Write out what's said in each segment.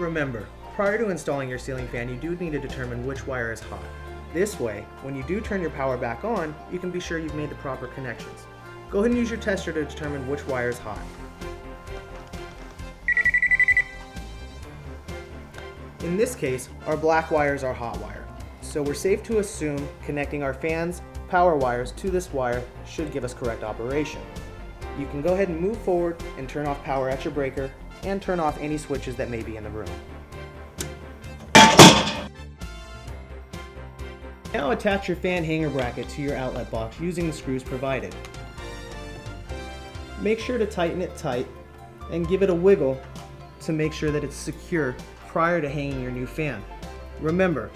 Remember, prior to installing your ceiling fan, you do need to determine which wire is hot. This way, when you do turn your power back on, you can be sure you've made the proper connections. Go ahead and use your tester to determine which wire is hot. In this case, our black wires are hot wire, so we're safe to assume connecting our fan's power wires to this wire should give us correct operation. You can go ahead and move forward and turn off power at your breaker and turn off any switches that may be in the room. Now attach your fan hanger bracket to your outlet box using the screws provided. Make sure to tighten it tight and give it a wiggle to make sure that it's secure prior to hanging your new fan. Remember,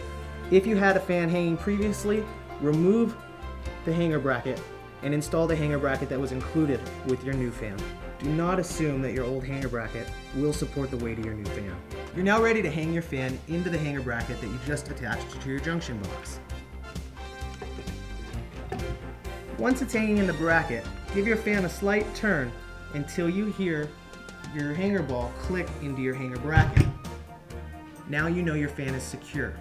if you had a fan hanging previously, remove the hanger bracket and install the hanger bracket that was included with your new fan. Do not assume that your old hanger bracket will support the weight of your new fan. You're now ready to hang your fan into the hanger bracket that you just attached to your junction box. Once it's hanging in the bracket, give your fan a slight turn until you hear your hanger ball click into your hanger bracket. Now you know your fan is secure.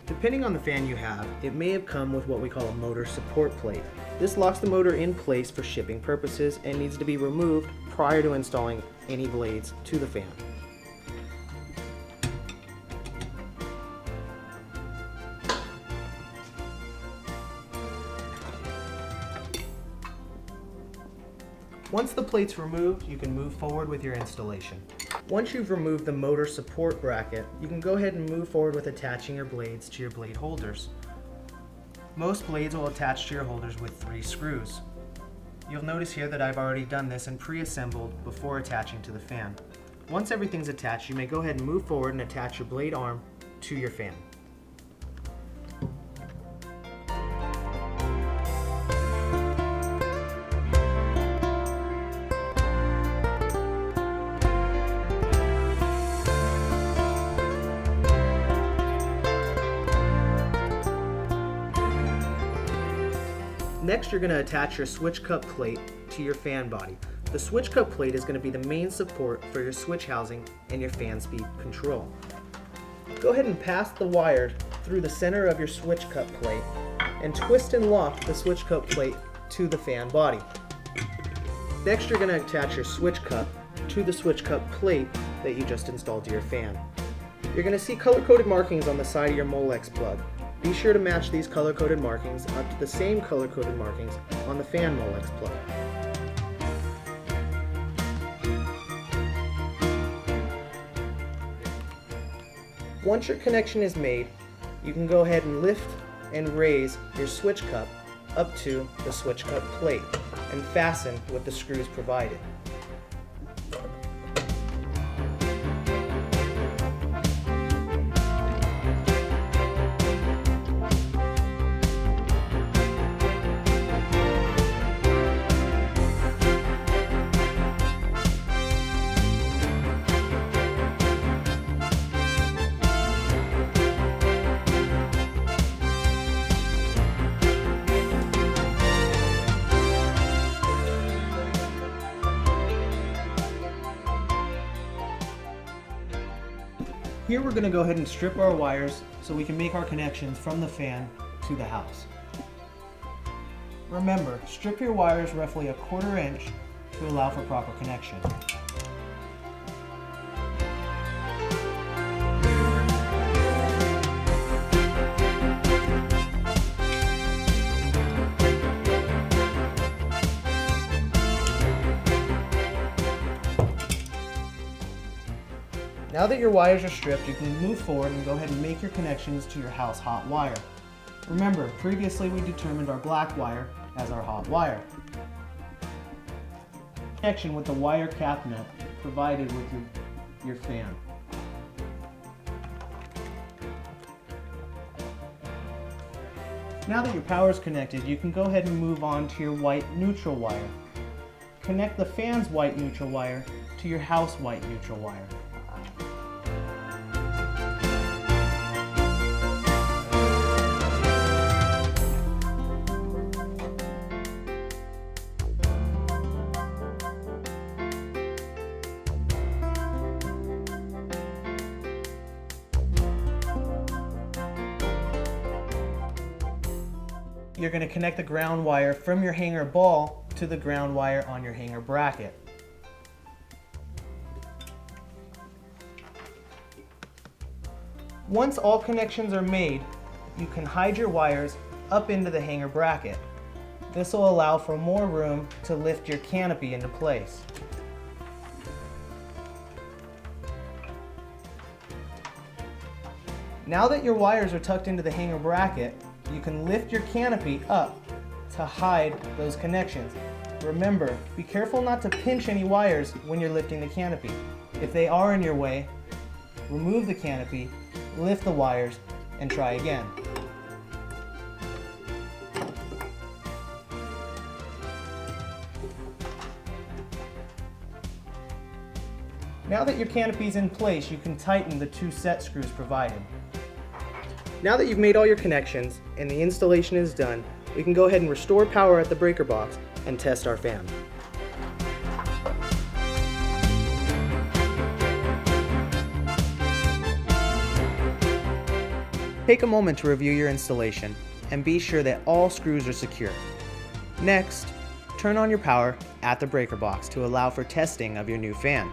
Depending on the fan you have, it may have come with what we call a motor support plate. This locks the motor in place for shipping purposes and needs to be removed prior to installing any blades to the fan. Once the plate's removed, you can move forward with your installation. Once you've removed the motor support bracket, you can go ahead and move forward with attaching your blades to your blade holders. Most blades will attach to your holders with 3 screws. You'll notice here that I've already done this and pre-assembled before attaching to the fan. Once everything's attached, you may go ahead and move forward and attach your blade arm to your fan. Next, you're going to attach your switch cup plate to your fan body. The switch cup plate is going to be the main support for your switch housing and your fan speed control. Go ahead and pass the wire through the center of your switch cup plate and twist and lock the switch cup plate to the fan body. Next, you're going to attach your switch cup to the switch cup plate that you just installed to your fan. You're going to see color-coded markings on the side of your Molex plug. Be sure to match these color-coded markings up to the same color-coded markings on the fan Molex plug. Once your connection is made, you can go ahead and lift and raise your switch cup up to the switch cup plate and fasten with the screws provided. Here we're going to go ahead and strip our wires so we can make our connections from the fan to the house. Remember, strip your wires roughly 1/4 inch to allow for proper connection. Now that your wires are stripped, you can move forward and go ahead and make your connections to your house hot wire. Remember, previously we determined our black wire as our hot wire. Connection with the wire cap nut provided with your fan. Now that your power is connected, you can go ahead and move on to your white neutral wire. Connect the fan's white neutral wire to your house white neutral wire. you're going to connect the ground wire from your hanger ball to the ground wire on your hanger bracket. Once all connections are made, you can hide your wires up into the hanger bracket. This will allow for more room to lift your canopy into place. Now that your wires are tucked into the hanger bracket, you can lift your canopy up to hide those connections. Remember, be careful not to pinch any wires when you're lifting the canopy. If they are in your way, remove the canopy, lift the wires, and try again. Now that your canopy is in place, you can tighten the 2 set screws provided. Now that you've made all your connections and the installation is done, we can go ahead and restore power at the breaker box and test our fan. Take a moment to review your installation and be sure that all screws are secure. Next, turn on your power at the breaker box to allow for testing of your new fan.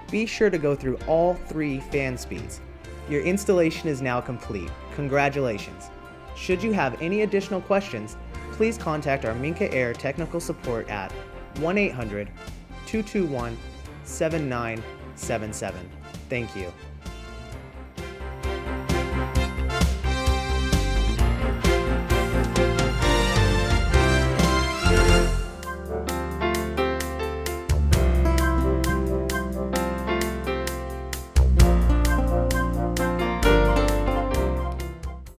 Be sure to go through all 3 fan speeds. Your installation is now complete. Congratulations! Should you have any additional questions, please contact our Minka Aire technical support at 1-800-221-7977. Thank you.